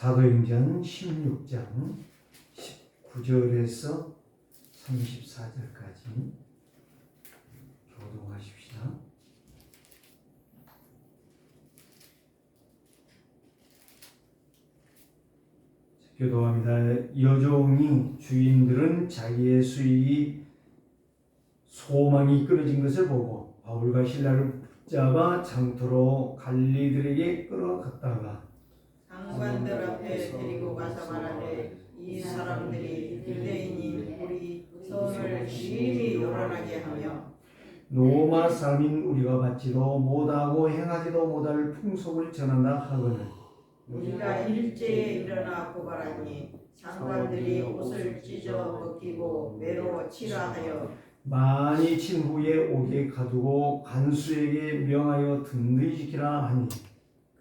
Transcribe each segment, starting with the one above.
사도행전 16장 19절에서 34절까지 교독하십시다. 교독합니다. 여종이 주인들은 자기의 수익이 소망이 끊어진 것을 보고 바울과 실라를 붙잡아 장터로 갈리들에게 끌어갔다가 장관들 앞에 데리고 가서 말하되 이 사람들이 유대인인 우리 선을 심히 요란하게 하며 로마 사람인 우리가 받지도 못하고 행하지도 못할 풍속을 전한다 하거늘 우리가 일제에 일어나 고발하니 장관들이 옷을 찢어 벗기고 매로 치라 하여 많이 친 후에 옥에 가두고 간수에게 명하여 든든히 지키라 하니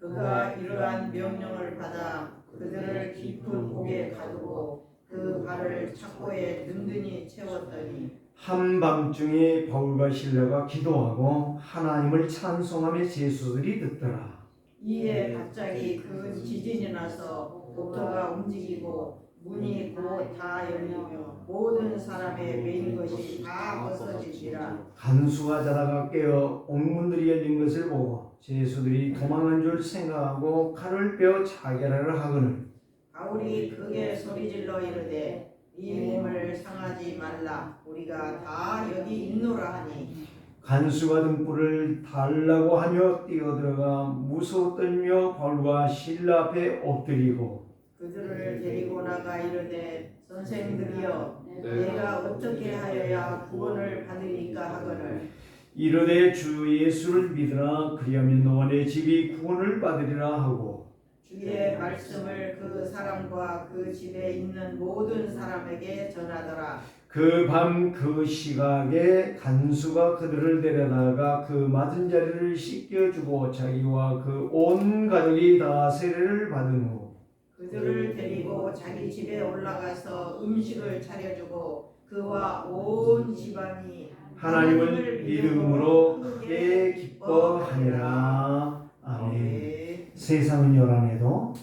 그가 이러한 명령을 받아 그들을 깊은 옥에 가두고 그 발을 착고에 든든히 채웠더니 한밤중에 바울과 실라가 기도하고 하나님을 찬송하며 제수들이 듣더라. 이에 갑자기 큰 지진이 나서 복도가 움직이고 문이 곧 다 열리며 모든 사람의 매인 것이 다 벗어지니라. 간수가 자다가 깨어 옥문들이 열린 것을 보고 제수들이 도망한 줄 생각하고 칼을 빼어 자결하려 하거늘 바울이 크게 소리질러 이르되 이 몸을 상하지 말라. 우리가 다 여기 있노라 하니 간수가 등불을 달라고 하며 뛰어들어가 무서워 떨며 바울과 실라 앞에 엎드리고 그들을 데리고 나가 이르되 선생들이여 내가 어떻게 하여야 구원을 받으리까 하거늘 이르되 주 예수를 믿으라 그리하면 너와 내 집이 구원을 받으리라 하고 주의 말씀을 그 사람과 그 집에 있는 모든 사람에게 전하더라. 그 밤 그 시각에 간수가 그들을 데려다가 그 맞은 자리를 씻겨주고 자기와 그 온 가족이 다 세례를 받은 후 그들을 데리고 자기 집에 올라가서 음식을 차려주고 그와 온 집안이 하나님을 믿음으로 크게 기뻐하니라. 아멘. 세상은 요란해도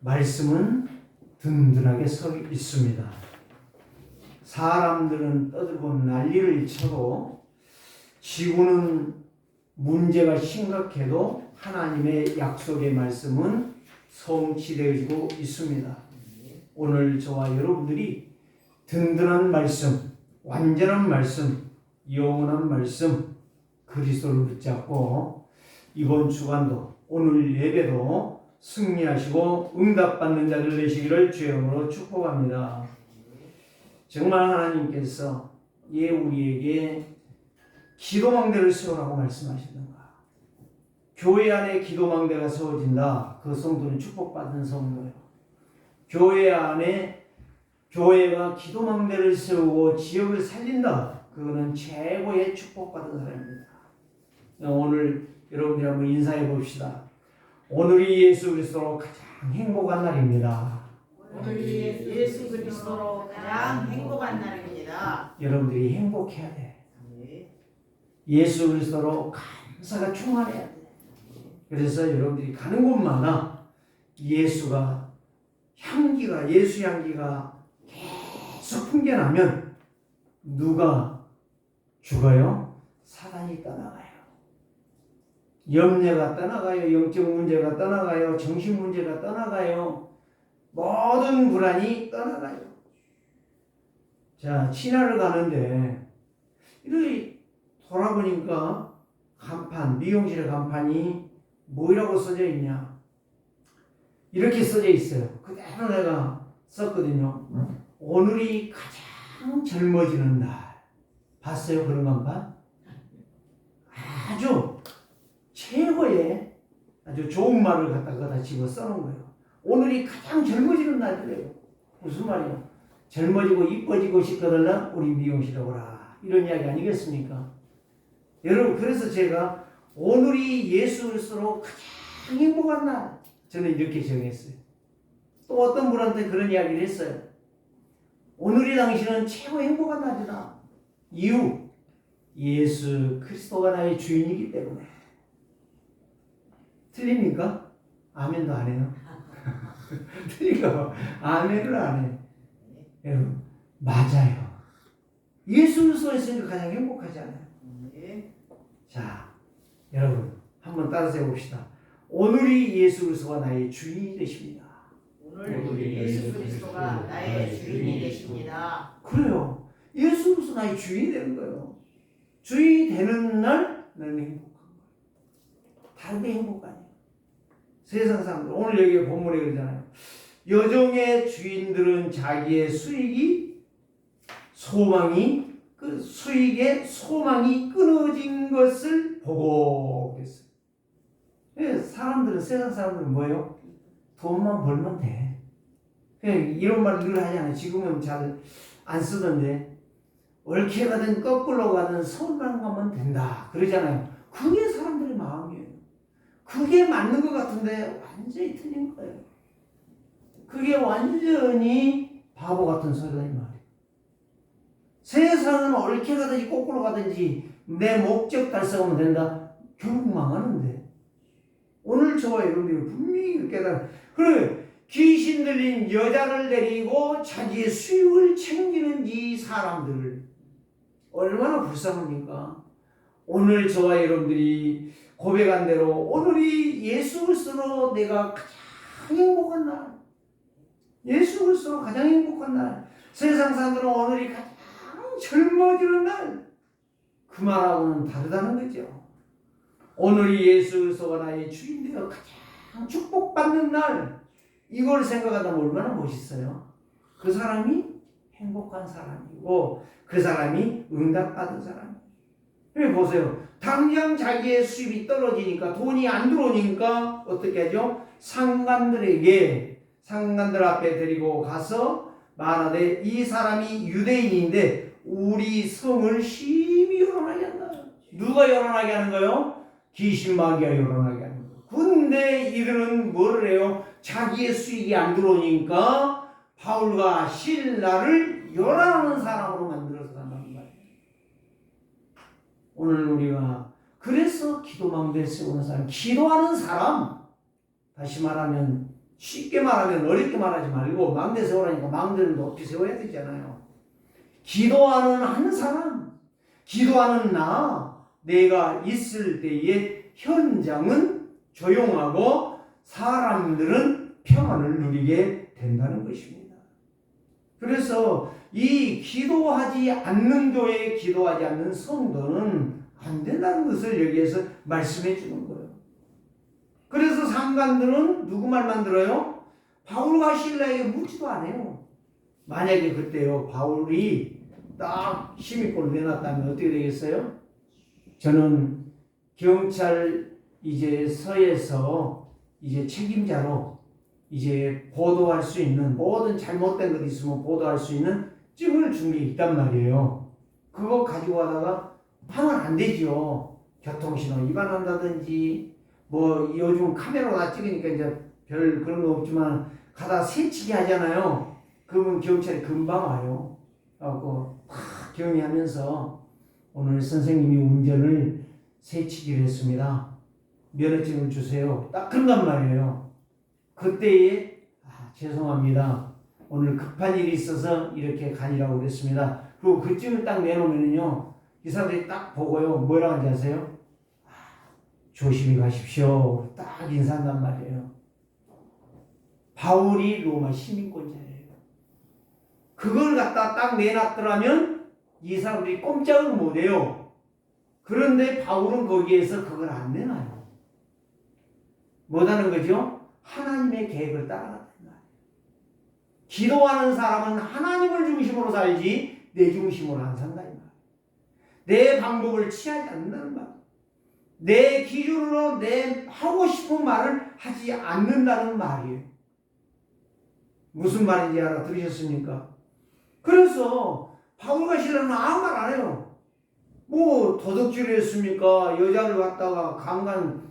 말씀은 든든하게 서 있습니다. 사람들은 떠들고 난리를 쳐도 지구는 문제가 심각해도 하나님의 약속의 말씀은 성취되어지고 있습니다. 오늘 저와 여러분들이 든든한 말씀, 완전한 말씀, 영원한 말씀 그리스도를 붙잡고 이번 주간도 오늘 예배도 승리하시고 응답받는 자들 되시기를 주의 이름으로 축복합니다. 정말 하나님께서 우리에게 기도망대를 세우라고 말씀하시던가 교회 안에 기도망대가 세워진다. 그 성도는 축복받은 성도예요. 교회 안에 교회가 기도망대를 세우고 지역을 살린다. 그거는 최고의 축복받은 사람입니다. 오늘 여러분들 한번 인사해 봅시다. 오늘이 예수 그리스도로 가장 행복한 날입니다. 오늘이 예수 그리스도로 가장 행복한 날입니다. 여러분들이 행복해야 돼. 예수 그리스도로 감사가 충만해야 돼. 그래서 여러분들이 가는 곳마다 예수가 예수 향기가 계속 풍겨나면 누가 죽어요? 사단이 떠나가요. 염려가 떠나가요. 영적 문제가 떠나가요. 정신 문제가 떠나가요. 모든 불안이 떠나가요. 자, 친화를 가는데 이렇게 돌아보니까 간판, 미용실의 간판이 뭐라고 써져 있냐? 이렇게 써져 있어요. 그대로 내가 썼거든요. 오늘이 가장 젊어지는 날. 봤어요? 그런 간판? 아주 최고의 아주 좋은 말을 갖다가 집어 써놓은 거예요. 오늘이 가장 젊어지는 날이래요. 무슨 말이야? 젊어지고 이뻐지고 싶거든 우리 미용실에 오라. 이런 이야기 아니겠습니까? 여러분, 그래서 제가 오늘이 예수 그리스도로 가장 행복한 날, 저는 이렇게 정했어요. 또 어떤 분한테 그런 이야기를 했어요. 오늘이 당신은 최고 행복한 날이다. 이유, 예수 그리스도가 나의 주인이기 때문에. 틀립니까? 아멘도 안 해요. 그러니까 아멘을 안 해. 여러분 맞아요. 예수 그리스도에 있으니까 가장 행복하지 않아요? 네. 자, 여러분 한번 따라서 해봅시다. 오늘이 예수 그리스도가 나의 주인이 되십니다. 오늘 예수 그리스도가 나의 주인이 되십니다. 그래요. 예수 그리스도 나의 주인이 되는 거예요. 주인이 되는 날 나는 행복한 거예요. 다른 게 행복 아니에요. 세상 사람들 오늘 여기 본문에 그러잖아요. 여종의 주인들은 자기의 수익의 소망이 끊어진 것을 보고 그랬어요. 사람들은 세상 사람들은 뭐예요? 돈만 벌면 돼. 그냥 이런 말 늘 하잖아요. 지금은 잘 안 쓰던데 옳게 가든 거꾸로 가든 선만 가면 된다 그러잖아요. 그게 사람들의 마음이에요. 그게 맞는 것 같은데 완전히 틀린 거예요. 그게 완전히 바보 같은 소리다 이 말이에요. 세상은 옳게 가든지 거꾸로 가든지 내 목적 달성하면 된다. 결국 망하는데 오늘 저와 여러분들이 분명히 깨달아. 그래 귀신 들린 여자를 데리고 자기의 수익을 챙기는 이 사람들을 얼마나 불쌍합니까? 오늘 저와 여러분들이 고백한 대로 오늘이 예수 그리스도로 내가 가장 행복한 날, 예수 그리스도로 가장 행복한 날, 세상 사람들은 오늘이 가장 젊어지는 날, 그 말하고는 다르다는 거죠. 오늘이 예수 그리스도가 나의 주인 되어 가장 축복받는 날, 이걸 생각하다 보면 얼마나 멋있어요. 그 사람이 행복한 사람이고 그 사람이 응답받은 사람이에요. 보세요. 당장 자기의 수입이 떨어지니까 돈이 안 들어오니까 어떻게 하죠? 상관들 앞에 데리고 가서 말하되 이 사람이 유대인인데 우리 성을 심히 요란하게 한다. 누가 요란하게 하는 거예요? 귀신 마귀가 요란하게 하는 거예요. 근데 이들은 뭐를 해요? 자기의 수익이 안 들어오니까 바울과 실라를 요란하는 사람으로 만들어서 간다는 말이에요. 오늘 우리가 그래서 기도망대에 세우는 사람, 기도하는 사람, 다시 말하면 쉽게 말하면 어렵게 말하지 말고 망대 세우라니까 망대를 높이 세워야 되잖아요. 기도하는 한 사람, 기도하는 내가 있을 때의 현장은 조용하고 사람들은 평안을 누리게 된다는 것입니다. 그래서 이 기도하지 않는 교회, 기도하지 않는 성도는 안 된다는 것을 여기에서 말씀해 주는 거예요. 그래서 상관들은 누구 말만 들어요? 바울과 실라에게 묻지도 않아요. 만약에 그때요 바울이 딱 시민권을 내놨다면 어떻게 되겠어요? 저는 경찰 이제 서에서 이제 책임자로 이제 보도할 수 있는 모든 잘못된 것 있으면 보도할 수 있는 증을 준 게 있단 말이에요. 그거 가지고 가다가 하면 안 되죠. 교통신호 위반한다든지 뭐 요즘 카메라로 다 찍으니까 이제 별 그런 거 없지만 가다 새치기 하잖아요. 그러면 경찰이 금방 와요. 막 경위하면서 오늘 선생님이 운전을 새치기를 했습니다. 면허증을 주세요. 딱 그런단 말이에요. 그때에 죄송합니다. 오늘 급한 일이 있어서 이렇게 가니라고 그랬습니다. 그리고 그 증을 딱 내놓으면요. 이 사람들이 딱 보고요. 뭐라고 하는지 아세요? 조심히 가십시오. 딱 인사한단 말이에요. 바울이 로마 시민권자예요. 그걸 갖다 딱 내놨더라면 이 사람들이 꼼짝을 못해요. 그런데 바울은 거기에서 그걸 안 내놔요. 뭐라는 거죠? 하나님의 계획을 따라간단 말이에요. 기도하는 사람은 하나님을 중심으로 살지 내 중심으로 안 산다 이 말이에요. 내 방법을 취하지 않는다는 말이에요. 내 기준으로 내 하고 싶은 말을 하지 않는다는 말이에요. 무슨 말인지 알아들으셨습니까? 그래서 바울과 실라는 아무 말 안 해요. 뭐 도둑질을 했습니까? 여자를 갖다가 강간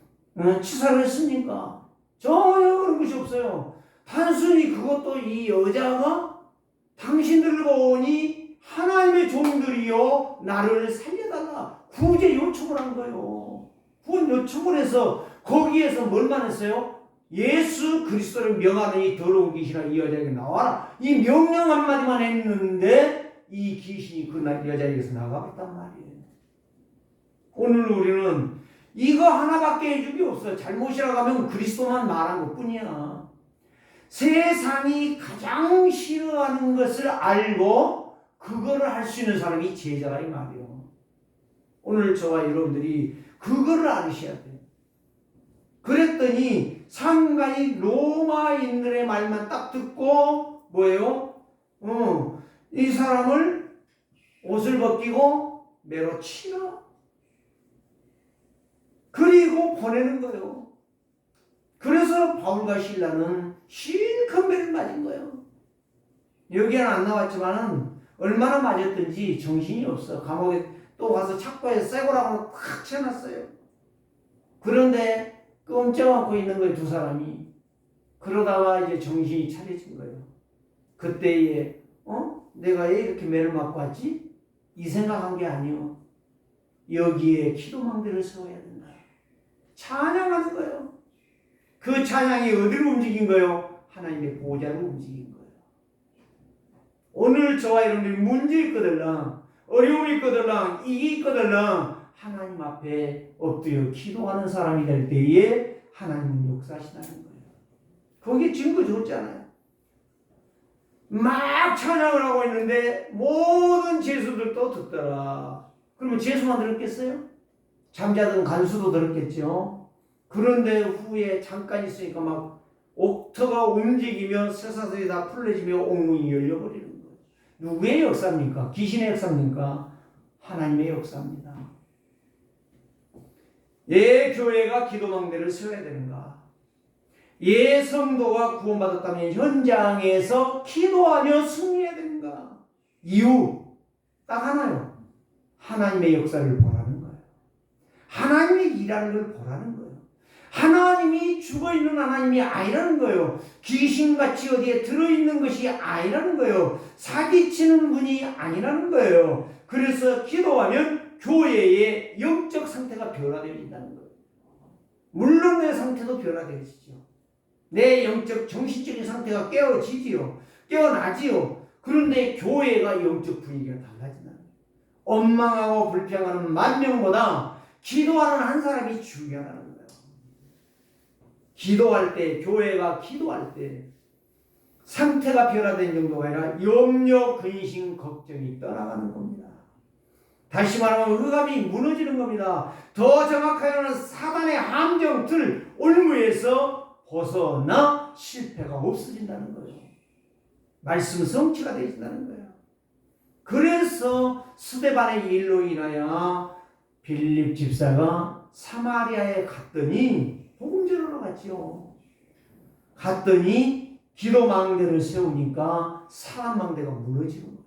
치사를 했습니까? 전혀 그런 것이 없어요. 단순히 그것도 이 여자가 당신들을 보니 하나님의 종들이요 나를 살려달라 구제 요청을 한 거예요. 구원 요청을 해서 거기에서 뭘만 했어요? 예수 그리스도를 명하더니 더러운 귀신아 이 여자에게 나와라. 이 명령 한마디만 했는데 이 귀신이 그 여자에게서 나가버렸단 말이에요. 오늘 우리는 이거 하나밖에 해준 게 없어. 잘못이라고 하면 그리스도만 말한 것 뿐이야. 세상이 가장 싫어하는 것을 알고 그거를 할 수 있는 사람이 제자라 이 말이에요. 오늘 저와 여러분들이 그거를 알으셔야 돼요. 그랬더니 상관이 로마인들의 말만 딱 듣고 뭐예요? 이 사람을 옷을 벗기고 매로 치라. 그리고 보내는 거예요. 그래서 바울과 실라는 실컷 매를 맞은 거예요. 여기에는 안 나왔지만은 얼마나 맞았든지 정신이 없어. 감옥에 또 가서 착고에 쇠고랑으로 콱 채놨어요. 그런데 꼼짝 않고 있는 거예요, 두 사람이. 그러다가 이제 정신이 차려진 거예요. 그때에 내가 왜 이렇게 매를 맞고 왔지? 이 생각한 게 아니요. 여기에 기도망대를 세워야 된다. 찬양하는 거예요. 그 찬양이 어디로 움직인 거예요? 하나님의 보좌로 움직인 거예요. 오늘 저와 여러분들이 문제 있거들랑 어려움이 있거들랑 이게 있거들랑 하나님 앞에 엎드려 기도하는 사람이 될 때에 하나님은 역사하시다는 거예요. 거기에 증거 줬잖아요. 막 찬양을 하고 있는데 모든 죄수들도 듣더라. 그러면 죄수만 들었겠어요? 잠자던 간수도 들었겠죠. 그런데 후에 잠깐 있으니까 막 옥터가 움직이며 쇠사슬이 다 풀려지며 옥문이 열려버리는 거예요. 누구의 역사입니까? 귀신의 역사입니까? 하나님의 역사입니다. 예 교회가 기도망대를 세워야 되는가? 예 성도가 구원받았다면 현장에서 기도하며 승리해야 되는가? 이유 딱 하나요. 하나님의 역사를 보라는 거예요. 하나님의 일하는 걸 보라는 거예요. 하나님이 죽어있는 하나님이 아니라는 거예요. 귀신같이 어디에 들어있는 것이 아니라는 거예요. 사기치는 분이 아니라는 거예요. 그래서 기도하면 교회의 영적 상태가 변화되어진다는 거예요. 물론 내 상태도 변화되어지죠. 내 영적 정신적인 상태가 깨어지지요. 깨어나지요. 그런데 교회가 영적 분위기가 달라진다는 거예요. 원망하고 불평하는 10,000명보다 기도하는 한 사람이 중요하다는 거예요. 기도할 때, 교회가 기도할 때 상태가 변화된 정도가 아니라 염려, 근심, 걱정이 떠나가는 겁니다. 다시 말하면 흑암이 무너지는 겁니다. 더 정확하게는 사단의 함정들, 올무에서 벗어나 실패가 없어진다는 거예요. 말씀 성취가 되어진다는 거예요. 그래서 스데반의 일로 인하여 빌립 집사가 사마리아에 갔더니 복음 전하러 갔지요. 갔더니 기도망대를 세우니까 사람망대가 무너지는 거예요.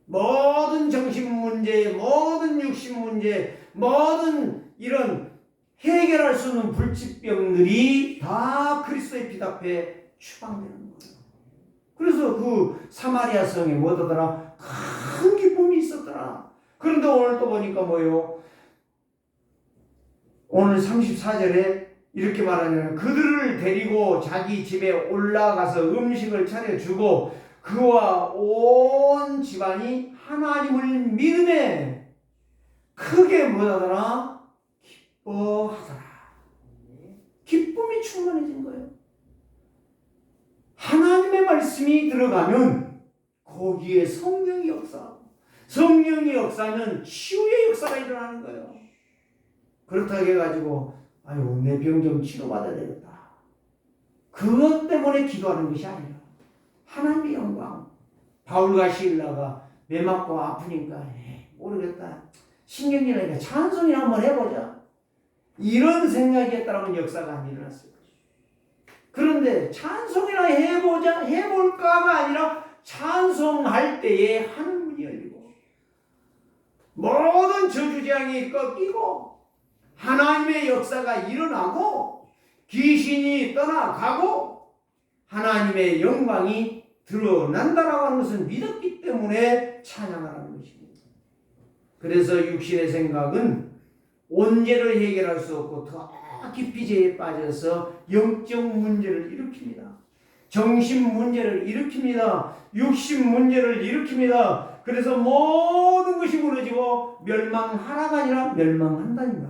모든 정신 문제, 모든 육신 문제, 모든 이런 해결할 수 없는 불치병들이 다 그리스도의 피 앞에 추방되는 거예요. 그래서 그 사마리아 성에 뭐더라? 큰 기쁨이 있었더라. 그런데 오늘 또 보니까 뭐예요? 오늘 34절에 이렇게 말하냐면 그들을 데리고 자기 집에 올라가서 음식을 차려주고 그와 온 집안이 하나님을 믿음에 크게 뭐하더라? 기뻐하더라. 기쁨이 충만해진 거예요. 하나님의 말씀이 들어가면 거기에 성령이 역사하고 성령이 역사하면 치유의 역사가 일어나는 거예요. 그렇다고 해가지고 아유 내 병 좀 치료받아야 되겠다. 그것 때문에 기도하는 것이 아니라 하나님의 영광. 바울과 실라가 매 맞고 아프니까 모르겠다. 신경질나니까 찬송이나 한번 해보자. 이런 생각이 했다면 역사가 안 일어났을 거예요. 그런데 찬송이나 해보자, 해볼까가 아니라 찬송할 때에 하늘문이 열리고 모든 저주재앙이 꺾이고 하나님의 역사가 일어나고 귀신이 떠나가고 하나님의 영광이 드러난다라고 하는 것은 믿었기 때문에 찬양하라는 것입니다. 그래서 육신의 생각은 원죄를 해결할 수 없고 더 깊이 죄에 빠져서 영적 문제를 일으킵니다. 정신 문제를 일으킵니다. 육신 문제를 일으킵니다. 그래서 모든 것이 무너지고 멸망하나가 아니라 멸망한다는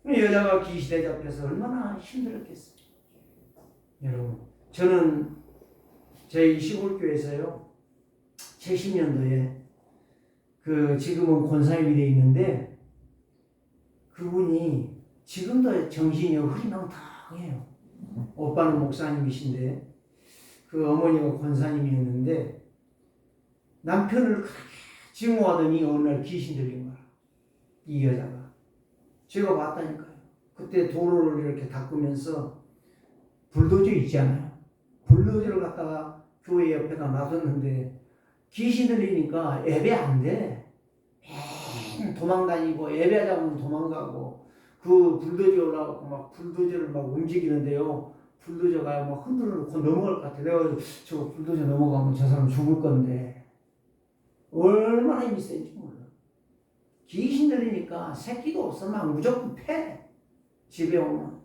말이에요. 여자가 귀신에 잡혀서 얼마나 힘들었겠어요. 여러분, 저는 저희 시골교회에서요 70년도에 지금은 권사님이 돼 있는데 그분이 지금도 정신이 흐리망탕해요. 오빠는 목사님이신데 그 어머니가 권사님이었는데 남편을 그렇게 증오하더니 어느 날 귀신 들린 거야. 이 여자가. 제가 봤다니까요. 그때 도로를 이렇게 닦으면서 불도저 있잖아요. 불도저를 갖다가 교회 옆에다 놔뒀는데 귀신 들리니까 예배 안 돼. 맨 도망다니고 예배하자면 도망가고 그 불도저 올라가고 막 불도저를 막 움직이는데요. 불도저가 막 흔들어 놓고 넘어갈 것 같아. 내가 저 불도저 넘어가면 저 사람 죽을 건데 얼마나 힘이 센지 몰라. 귀신 들리니까 새끼도 없으면 무조건 패. 집에 오면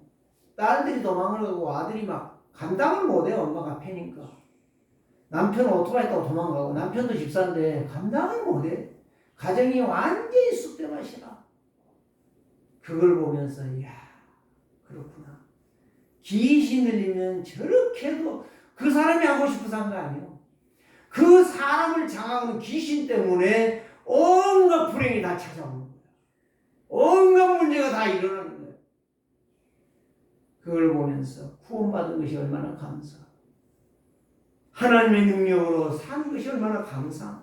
딸들이 도망을 가고 아들이 막 감당을 못해. 엄마가 패니까. 남편은 오토바이 타고 도망가고 남편도 집사인데 감당을 못해. 가정이 완전히 쑥대밭이라. 그걸 보면서 이야 그렇구나. 귀신 들리면 저렇게 해도 그 사람이 하고 싶어서 한 거 아니에요. 그 사람을 장악하는 귀신 때문에 온갖 불행이 다 찾아오는 거예요. 온갖 문제가 다 일어나는 거예요. 그걸 보면서 구원받은 것이 얼마나 감사. 하나님의 능력으로 사는 것이 얼마나 감사.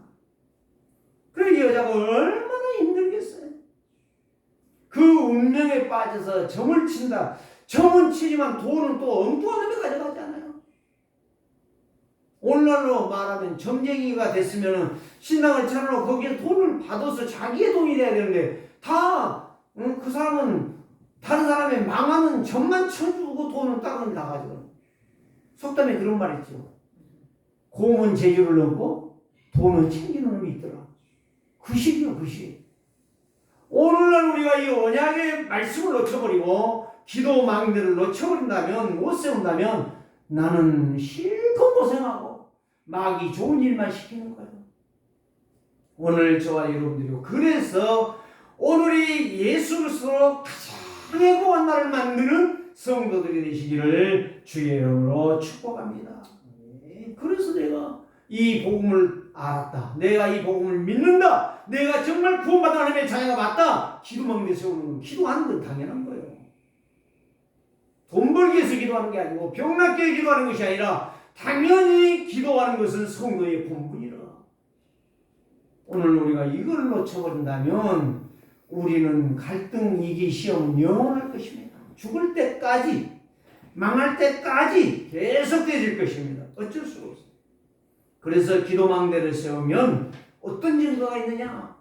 그래 여자가 얼마나 힘들겠어요. 그 운명에 빠져서 점을 친다. 점은 치지만 돈은 또 엉뚱한 데 가져가잖아요. 오늘날로 말하면 점쟁이가 됐으면 신당을 차려놓고 거기에 돈을 받아서 자기의 돈이 돼야 되는데 다 그 사람은 다른 사람의 망하는 점만 쳐주고 돈은 다른 다 가져가요. 속담에 그런 말 있죠. 곰은 재주를 넘고 돈은 챙기는 놈이 있더라. 그 식이요, 그 식. 오늘날 우리가 이 언약의 말씀을 놓쳐버리고 기도망대를 놓쳐버린다면, 못 세운다면 나는 실컷 고생하고 마귀 좋은 일만 시키는 거예요. 오늘 저와 여러분들이 그래서 오늘이 예수 그리스도로 가장 행복한 날을 만드는 성도들이 되시기를 주의 이름으로 축복합니다. 그래서 내가 이 복음을 알았다. 내가 이 복음을 믿는다. 내가 정말 구원받은 하나님의 자녀가 맞다. 기도망대 세우는 건 기도하는 건 당연한 거예요. 돈 벌기 위해서 기도하는 게 아니고 병 낫기 위해 기도하는 것이 아니라 당연히 기도하는 것은 성도의 본분이라. 오늘 우리가 이걸 놓쳐버린다면 우리는 갈등, 위기, 시험 영원할 것입니다. 죽을 때까지, 망할 때까지 계속되어질 것입니다. 어쩔 수가 없어요. 그래서 기도망대를 세우면 어떤 증거가 있느냐?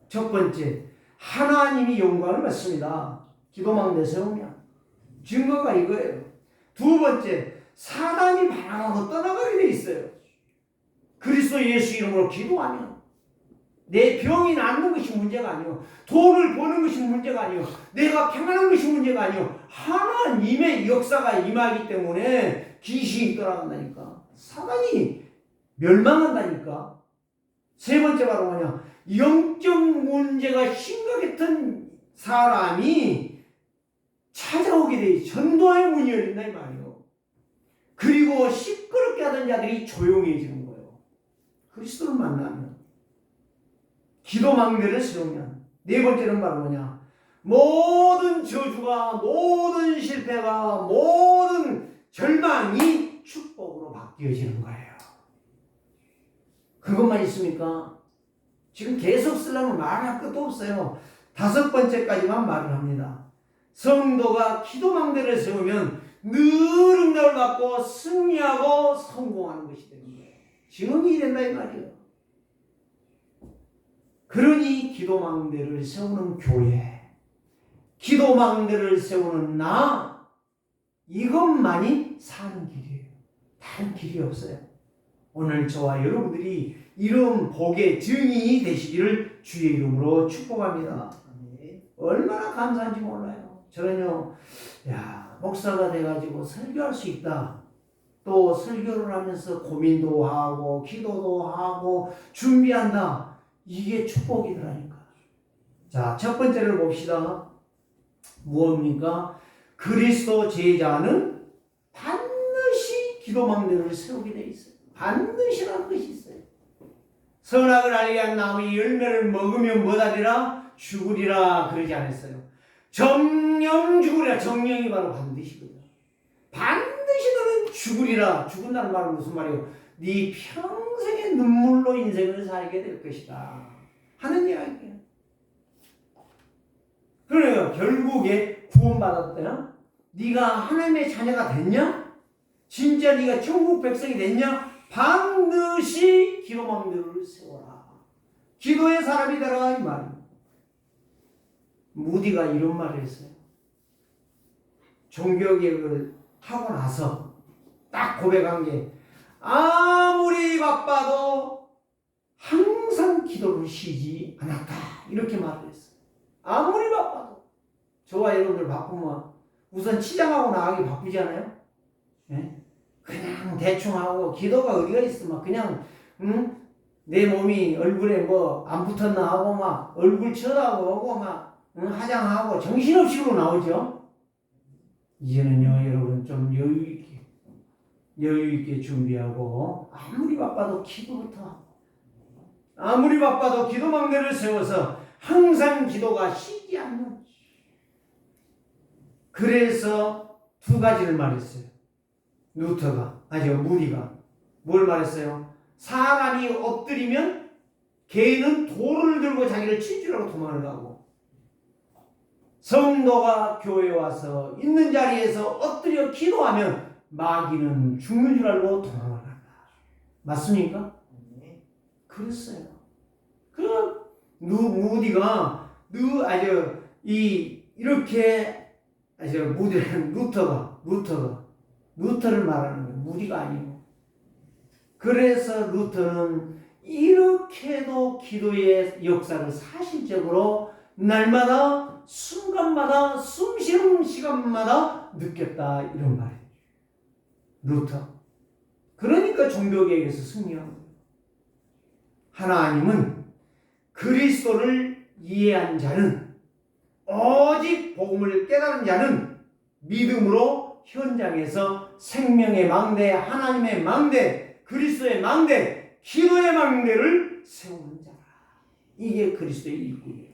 첫 번째, 하나님이 영광을 받습니다. 기도망대 세우면 증거가 이거예요. 두 번째, 사단이 반항하고 떠나가게 돼 있어요. 그리스도 예수 이름으로 기도하면 내 병이 낫는 것이 문제가 아니요, 돈을 버는 것이 문제가 아니요, 내가 평안한 것이 문제가 아니요, 하나님의 역사가 임하기 때문에 귀신이 떠나간다니까. 사단이 멸망한다니까. 세 번째 바로 뭐냐? 영적 문제가 심각했던 사람이 찾아오게 돼. 전도의 문이 열린다 이 말이에요. 그리고 시끄럽게 하던 자들이 조용해지는 거예요. 그리스도를 만나면. 기도망대를 세우면. 네 번째는 바로 뭐냐? 모든 저주가, 모든 실패가, 모든 절망이 축복으로 바뀌어지는 거예요. 그것만 있습니까? 지금 계속 쓰려면 말할 것도 없어요. 다섯 번째까지만 말을 합니다. 성도가 기도망대를 세우면 늘 응답을 받고 승리하고 성공하는 것이 되는 거예요. 증언이 된다 이 말이에요. 그러니 기도망대를 세우는 교회, 기도망대를 세우는 나, 이것만이 사는 길이에요. 다른 길이 없어요. 오늘 저와 여러분들이 이런 복의 증인이 되시기를 주의 이름으로 축복합니다. 얼마나 감사한지 몰라요. 저는요, 야, 목사가 돼가지고 설교할 수 있다. 또 설교를 하면서 고민도 하고 기도도 하고 준비한다. 이게 축복이더라니까. 자, 첫 번째를 봅시다. 무엇입니까? 그리스도 제자는 반드시 기도 막내를 세우게 돼 있어요. 반드시라는 것이 있어요. 선악을 알게 한 나무의 열매를 먹으면 뭐다 되라? 죽으리라 그러지 않았어요. 정령 죽으리라. 정령이 바로 반드시거든. 반드시 너는 죽으리라. 죽은다는 말은 무슨 말이에요? 네 평생의 눈물로 인생을 살게 될 것이다 하는 이야기예요. 그래요. 결국에 구원받았대요. 네가 하나님의 자녀가 됐냐? 진짜 네가 천국 백성이 됐냐? 반드시 기도 막내를 세워라. 기도의 사람이 되라 이 말이에요. 무디가 이런 말을 했어요. 종교개혁을 하고 나서 딱 고백한 게 아무리 바빠도 항상 기도를 쉬지 않았다. 이렇게 말을 했어요. 아무리 바빠도. 저와 여러분들 바쁘면 우선 치장하고 나가기 바쁘지 않아요? 네? 그냥 대충 하고 기도가 어디가 있어. 막 그냥 내 몸이 얼굴에 뭐 안 붙었나 하고 막 얼굴 쳐다보고 막 화장하고 정신없이로 나오죠. 이제는요 여러분 좀 여유 있게 준비하고 아무리 바빠도 기도부터 하고 아무리 바빠도 기도 막내를 세워서 항상 기도가 쉬지 않는. 그래서 두 가지를 말했어요. 루터가 무디가 뭘 말했어요? 사람이 엎드리면 개는 돌을 들고 자기를 칠 줄 알고 도망을 가고 성도가 교회에 와서 있는 자리에서 엎드려 기도하면 마귀는 죽는 줄 알고 도망을 간다. 맞습니까? 그랬어요. 무디가 루터를 말하는 거예요. 무디가 아니고. 그래서 루터는 이렇게도 기도의 역사를 사실적으로 날마다 순간마다 숨쉬는 시간마다 느꼈다 이런 말이에요. 루터. 그러니까 종교개혁에서 승리한 거예요. 하나님은 그리스도를 이해한 자는 오직 복음을 깨달은 자는 믿음으로 현장에서 생명의 망대, 하나님의 망대, 그리스도의 망대, 기도의 망대를 세우는 자라. 이게 그리스도의 일꾼이에요.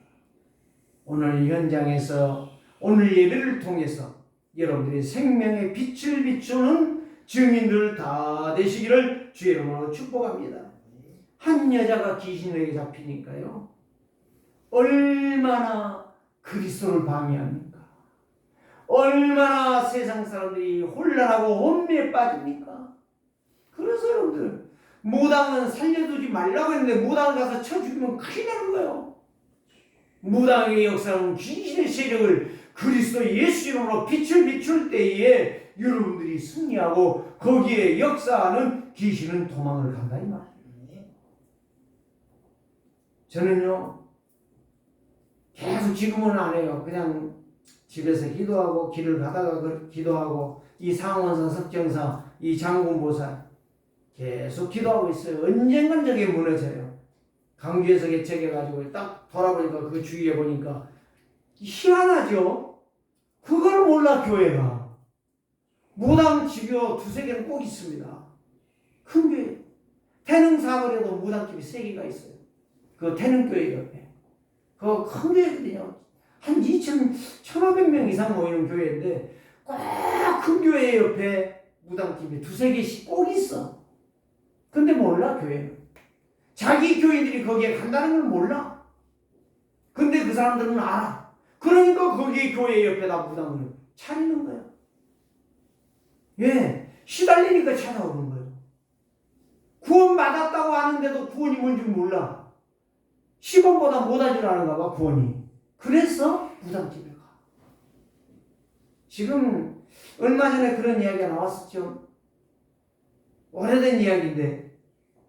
오늘 현장에서 오늘 예배를 통해서 여러분들이 생명의 빛을 비추는 증인들 다 되시기를 주의 이름으로 축복합니다. 한 여자가 귀신에게 잡히니까요. 얼마나 그리스도를 방해합니까? 얼마나 세상 사람들이 혼란하고 혼미에 빠집니까? 그래서 여러분들 무당은 살려두지 말라고 했는데 무당 가서 쳐 죽이면 큰일 나는 거예요. 무당의 역사는 귀신의 세력을 그리스도 예수 이름으로 빛을 비출 때에 여러분들이 승리하고 거기에 역사하는 귀신은 도망을 간다 이 말이에요. 저는요 계속 지금은 안 해요. 그냥 집에서 기도하고 길을 가다가 기도하고 이 상원사 석정사 이 장군보살 계속 기도하고 있어요. 언젠간 저게 무너져요. 강주에서 개척해가지고 딱 돌아보니까 그 주위에 보니까 희한하죠. 그걸 몰라 교회가. 무당 집교 두세 개는 꼭 있습니다. 큰 교회. 태능사거리에도 무당집이 3개가 있어요. 그 태능교회 옆에. 그거 큰 교회거든요. 한 1,500명 이상 모이는 교회인데 꼭 큰 교회 옆에 무당집이 2-3개씩 꼭 있어. 근데 몰라 교회는. 자기 교인들이 거기에 간다는 걸 몰라. 근데 그 사람들은 알아. 그러니까 거기 교회 옆에다 무당을 차리는 거야. 예, 시달리니까 찾아오는 거예요. 구원 받았다고 하는데도 구원이 뭔지 몰라. 10원보다 못할 줄 아는가 봐 구원이. 그래서 무당집에 가. 지금 얼마 전에 그런 이야기가 나왔었죠. 오래된 이야기인데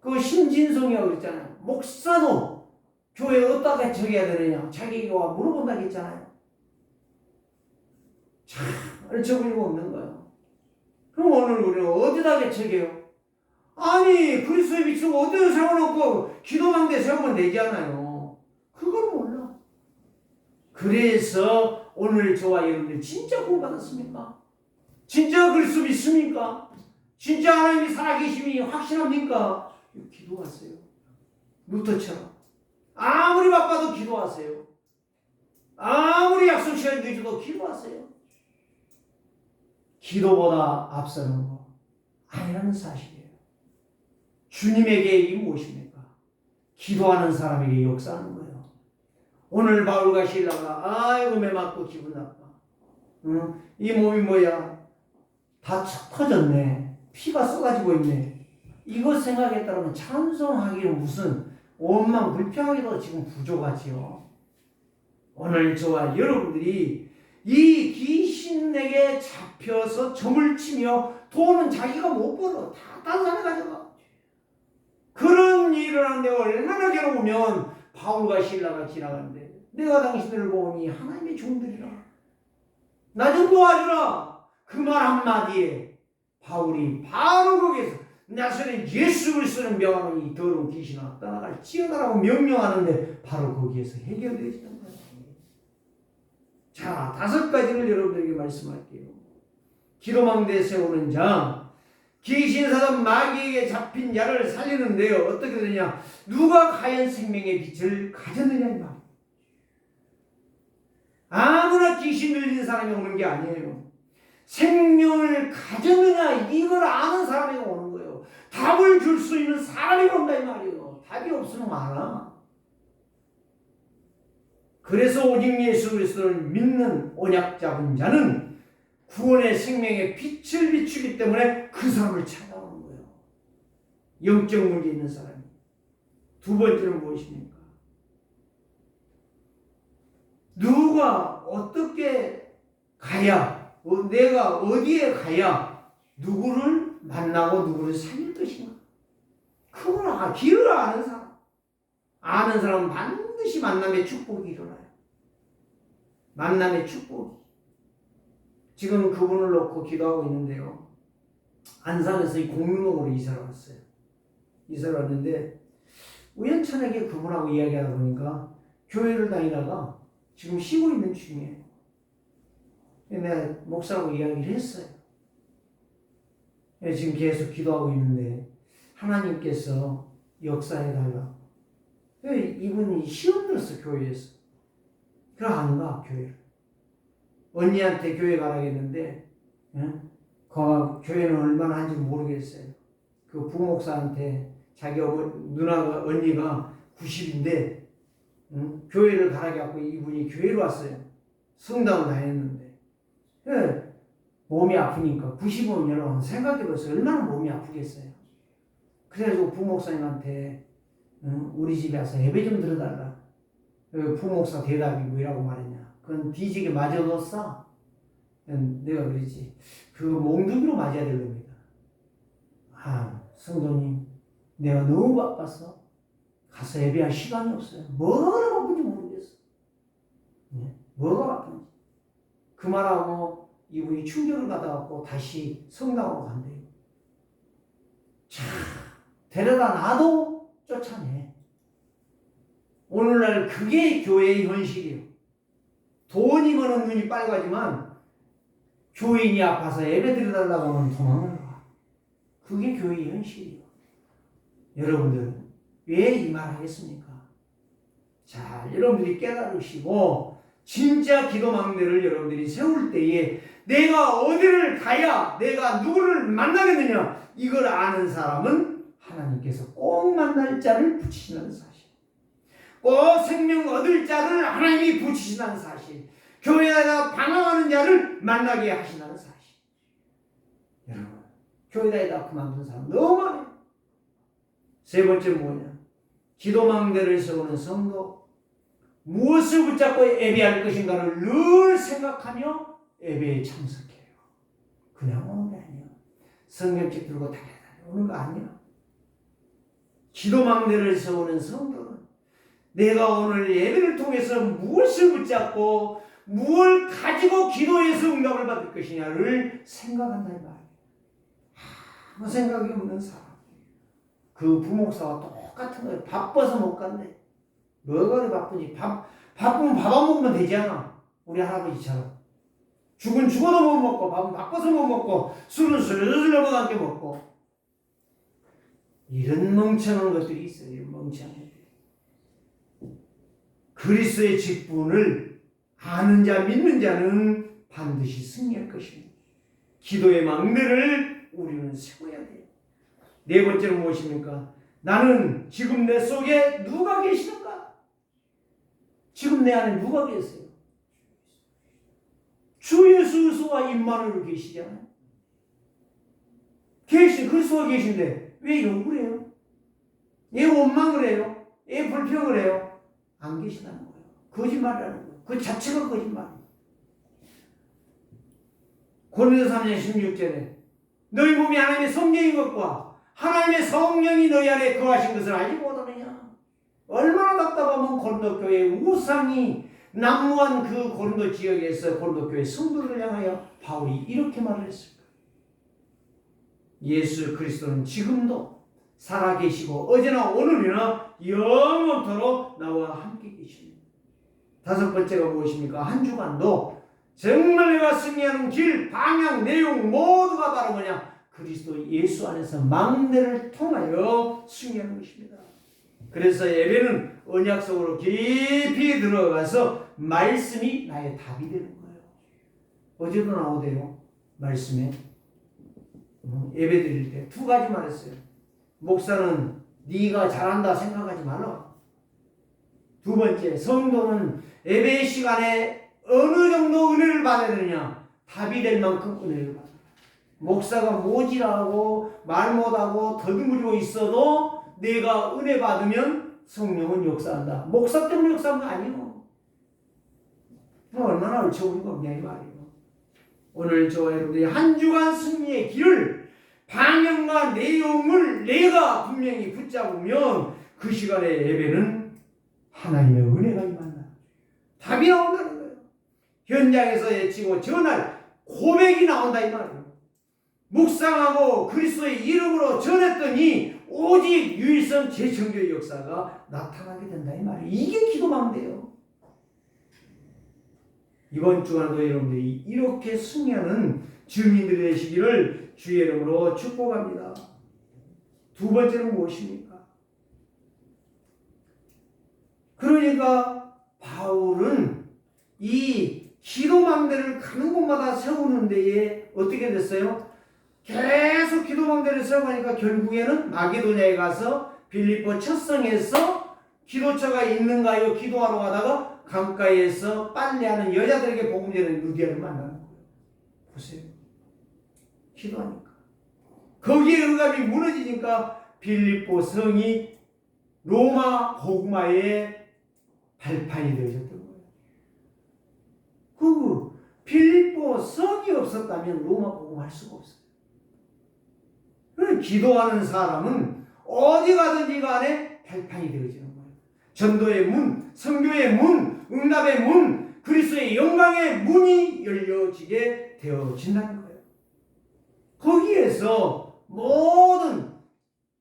그 신진송이라고 그랬잖아요. 목사도 교회 어디다 개척해야 되느냐 자기가 물어본다고 했잖아요. 참 어처구니가 없는 거예요. 그럼 오늘 우리는 어디다 개척해요? 아니 그리스도의 빛을 어디다 세워놓고 기도망대 세우면 되잖아요. 그걸 몰라. 그래서 오늘 저와 여러분들 진짜 구원받았습니까? 진짜 그리스도 믿습니까? 진짜 하나님이 살아계심이 확신합니까? 기도하세요. 루터처럼 아무리 바빠도 기도하세요. 아무리 약속 시간이 늦어도 기도하세요. 기도보다 앞서는 거 아니라는 사실이에요. 주님에게 이 무엇입니까? 기도하는 사람에게 역사하는 거예요. 오늘 바울과 실라가 아이고 매 맞고 기분 나빠. 이 몸이 뭐야? 다 터졌네. 피가 쏟아지고 있네. 이것 생각했다면 찬송하기는 무슨 원망 불평하기도 지금 부족하지요. 오늘 저와 여러분들이 이 귀신에게 잡혀서 점을 치며 돈은 자기가 못 벌어. 다 다른 사람이 가져가. 그런 일을 하는데 얼마나 괴로우면 바울과 실라가 지나가는데 내가 당신들을 보니 하나님의 종들이라. 나 좀 도와주라. 그 말 한마디에 바울이 바로 거기에서 나서는 예수 그리스도를 명하는 이 더러운 귀신아 떠나갈 지어나라고 명령하는데 바로 거기에서 해결되어지는 거예요. 자, 5가지를 여러분들에게 말씀할게요. 기도망대에 세우는 자, 귀신사단 마귀에게 잡힌 자를 살리는데요. 어떻게 되냐? 누가 과연 생명의 빛을 가졌느냐 이 말. 아무나 귀신 들린 사람이 오는 게 아니에요. 생명을 가졌느냐 이걸 아는 사람이 오는 거예요. 답을 줄 수 있는 사람이 온다 이 말이에요. 답이 없으면 많아. 그래서 오직 예수 그리스도를 믿는 언약 잡은 자는 구원의 생명의 빛을 비추기 때문에 그 사람을 찾아오는 거예요. 영적 문제 있는 사람이. 두 번째는 무엇입니까? 누가 어떻게 가야, 내가 어디에 가야 누구를 만나고 누구를 살릴 것인가? 그걸 길을 아는 사람. 아는 사람은 반드시 만남의 축복이 일어나요. 만남의 축복. 지금 그분을 놓고 기도하고 있는데요. 안산에서 이 공릉으로 이사를 왔어요. 이사를 왔는데 우연찮게 그분하고 이야기하다 보니까 교회를 다니다가 지금 쉬고 있는 중이에요. 내가 목사하고 이야기를 했어요. 지금 계속 기도하고 있는데 하나님께서 역사해달라. 이분이 시험 들었어 교회에서. 그럼 안 가 교회를. 언니한테 교회 가라고 했는데 그 교회는 얼마나 한지 모르겠어요. 그 부목사한테 자기 누나가 언니가 90인데 교회를 가라고 하고 이분이 교회로 왔어요. 성당을 다녔는데 몸이 아프니까 90은 여러분 생각해보세요. 얼마나 몸이 아프겠어요. 그래가지고 부목사님한테 우리 집에 와서 예배 좀 드려달라. 부목사 대답이 뭐라고 말했냐. 그건 뒤지게 맞아뒀어. 내가 그랬지. 그 몽둥이로 맞아야 될 겁니다. 성도님 내가 너무 바빠서 가서 예배할 시간이 없어요. 뭐가 바쁜지 모르겠어. 뭐가 바쁜지. 그 말하고 이분이 충격을 받아갖고 다시 성당으로 간대요. 참 데려다 놔도 쫓아내. 오늘날 그게 교회의 현실이에요. 돈이 많은 눈이 빨가지만 교인이 아파서 예배 드려달라고 하면 도망가. 그게 교회의 현실이에요. 여러분들 왜 이 말 하겠습니까? 자, 여러분들이 깨달으시고 진짜 기도망대를 여러분들이 세울 때에 내가 어디를 가야 내가 누구를 만나겠느냐 이걸 아는 사람은 하나님께서 꼭 만날 자를 붙이시는 사실. 꼭 생명 얻을 자를 하나님이 붙이신다는 사실. 교회에다 방황하는 자를 만나게 하신다는 사실. 여러분 교회에다 그만둔 사람 너무 많아요. 세 번째 뭐냐? 기도망대를 세우는 성도. 무엇을 붙잡고 예배할 것인가를 늘 생각하며 예배에 참석해요. 그냥 오는 게 아니야. 성경책 들고 다녀오는 거 아니야. 기도망대를 세우는 성도는 내가 오늘 예배를 통해서 무엇을 붙잡고 무엇을 가지고 기도해서 응답을 받을 것이냐를 생각한다 이 말이에요. 아무 생각이 없는 사람. 그 부목사와 똑같은 거예요. 바빠서 못 간대. 뭐가 그리 바쁘지? 바쁘면 밥 안 먹으면 되지 않아? 우리 할아버지처럼. 죽은 죽어도 못 먹고, 밥은 바빠서 못 먹고, 술은 술술 넘어가게 먹고. 이런 멍청한 것들이 있어요. 이런 멍청한 것들이. 그리스도의 직분을 아는 자, 믿는 자는 반드시 승리할 것입니다. 기도의 망대를 우리는 세워야 돼요. 네 번째는 무엇입니까? 나는 지금 내 속에 누가 계시는가? 지금 내 안에 누가 계세요? 주 예수와 임마누엘 계시잖아요. 그리스도가 계신데 왜 욕을 해요? 왜 원망을 해요? 왜 불평을 해요? 안 계시다는 거예요. 거짓말이라는 거예요. 그 자체가 거짓말이에요. 고린도서 3장 16절에 너희 몸이 하나님의 성령인 것과 하나님의 성령이 너희 안에 거하신 것을 알지 못하느냐? 얼마나 답답하면 고린도 교회 우상이 난무한 그 고린도 지역에서 고린도 교회 성도들을 향하여 바울이 이렇게 말을 했습니다. 예수 그리스도는 지금도 살아계시고 어제나 오늘이나 영원토록 나와 함께 계십니다. 다섯 번째가 무엇입니까? 한 주간도 정말 내가 승리하는 길, 방향, 내용 모두가 바로 뭐냐? 그리스도 예수 안에서 망대를 통하여 승리하는 것입니다. 그래서 예배는 언약 속으로 깊이 들어가서 말씀이 나의 답이 되는 거예요. 어제도 나오대요. 말씀에 예배 드릴 때 두 가지 말했어요. 목사는 네가 잘한다 생각하지 말라. 두 번째, 성도는 예배 시간에 어느 정도 은혜를 받아야 되느냐? 답이 될 만큼 은혜를 받아야 돼요. 목사가 모질하고 말 못하고 더듬으리고 있어도 내가 은혜 받으면 성령은 역사한다. 목사 때문에 역사한 거 아니에요. 얼마나 얼쳐버린 거냐 이 말이에요. 오늘 저와 여러분들이 한 주간 승리의 길을 방향과 내용을 내가 분명히 붙잡으면 그 시간의 예배는 하나님의 은혜가 임한다. 답이 나온다는 거예요. 현장에서 외치고 전할 고백이 나온다 이 말이에요. 묵상하고 그리스도의 이름으로 전했더니 오직 유일성 재청교의 역사가 나타나게 된다 이 말이에요. 이게 기도망대예요. 이번 주간도 여러분들이 이렇게 승리하는 주민들이 되시기를 주의 이름으로 축복합니다. 두 번째는 무엇입니까? 그러니까 바울은 이 기도망대를 가는 곳마다 세우는 데에 어떻게 됐어요? 계속 기도망대를 세워가니까 결국에는 마게도냐에 가서 빌립보 첫 성에서 기도처가 있는가요? 기도하러 가다가 강가에서 빨래하는 여자들에게 복음 전하는 루디아를 만나는 거예요. 보세요. 기도하니까. 거기에 응답이 무너지니까 빌립보 성이 로마 복음화의 발판이 되어졌던 거예요. 그 빌립보 성이 없었다면 로마 복음할 수가 없어요. 그래서 기도하는 사람은 어디 가든지 간에 발판이 되어지는 거예요. 전도의 문, 선교의 문, 응답의 문, 그리스도의 영광의 문이 열려지게 되어진다는 거예요. 거기에서 모든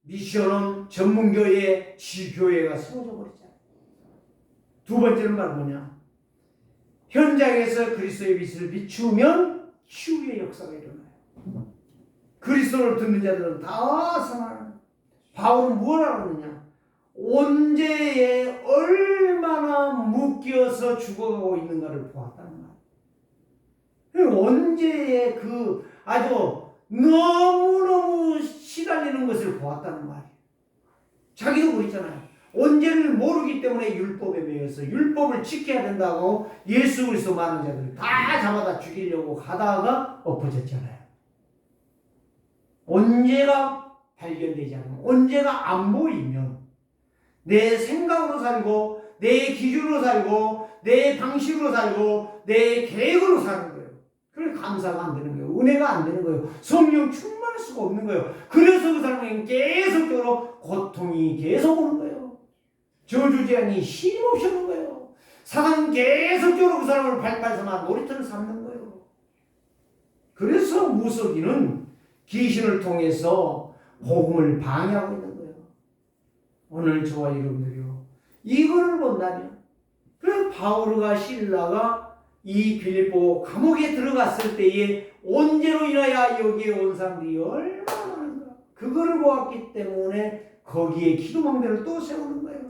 미션홈, 전문교회, 지교회가 세워져 버리잖아요. 두 번째는 바로 뭐냐? 현장에서 그리스도의 빛을 비추면 치유의 역사가 일어나요. 그리스도를 듣는 자들은 다 살아나요. 바울은 뭘 알았느냐? 언제에 얼마나 묶여서 죽어가고 있는가를 보았다는 말이에요. 언제에 그 아주 너무너무 시달리는 것을 보았다는 말이에요. 자기도 그랬잖아요. 언제를 모르기 때문에 율법에 매여서 율법을 지켜야 된다고 예수 그리스도 많은 자들을 다 잡아다 죽이려고 가다가 엎어졌잖아요. 언제가 발견되지 않으면, 언제가 안 보이면 내 생각으로 살고 내 기준으로 살고 내 방식으로 살고 내 계획으로 사는 거예요. 그래서 감사가 안 되는 거예요. 은혜가 안 되는 거예요. 성령 충만할 수가 없는 거예요. 그래서 그 사람에게 계속적으로 고통이 계속 오는 거예요. 저주제한이 쉼없이 오는 거예요. 사단은 계속적으로 그 사람을 발판삼아 놀이터를 삼는 거예요. 그래서 무속인은 귀신을 통해서 복음을 방해하고 있는 거예요. 오늘 저와 여러분들이요, 이거를 본다면, 그 바울과 실라가 이 빌립보 감옥에 들어갔을 때에 언제로 인하여 여기에 온 사람들이 얼마나 많은가, 그거를 보았기 때문에 거기에 기도망대를 또 세우는 거예요.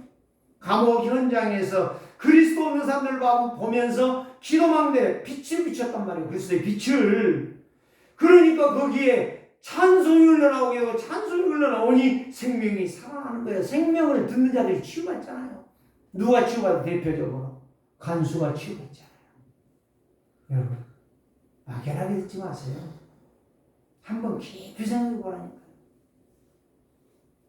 감옥 현장에서 그리스도 없는 사람들을 보면서 기도망대 빛을 비쳤단 말이에요. 그리스도의 빛을. 그러니까 거기에 찬송이 흘러나오게 되고, 찬송이 흘러나오니 생명이 살아나는 거예요. 생명을 듣는 자들이 치유받잖아요. 누가 치유받아? 대표적으로 간수가 치유받잖아요. 여러분, 막연하게 듣지 마세요. 한번 깊이 생각해 보라니까요.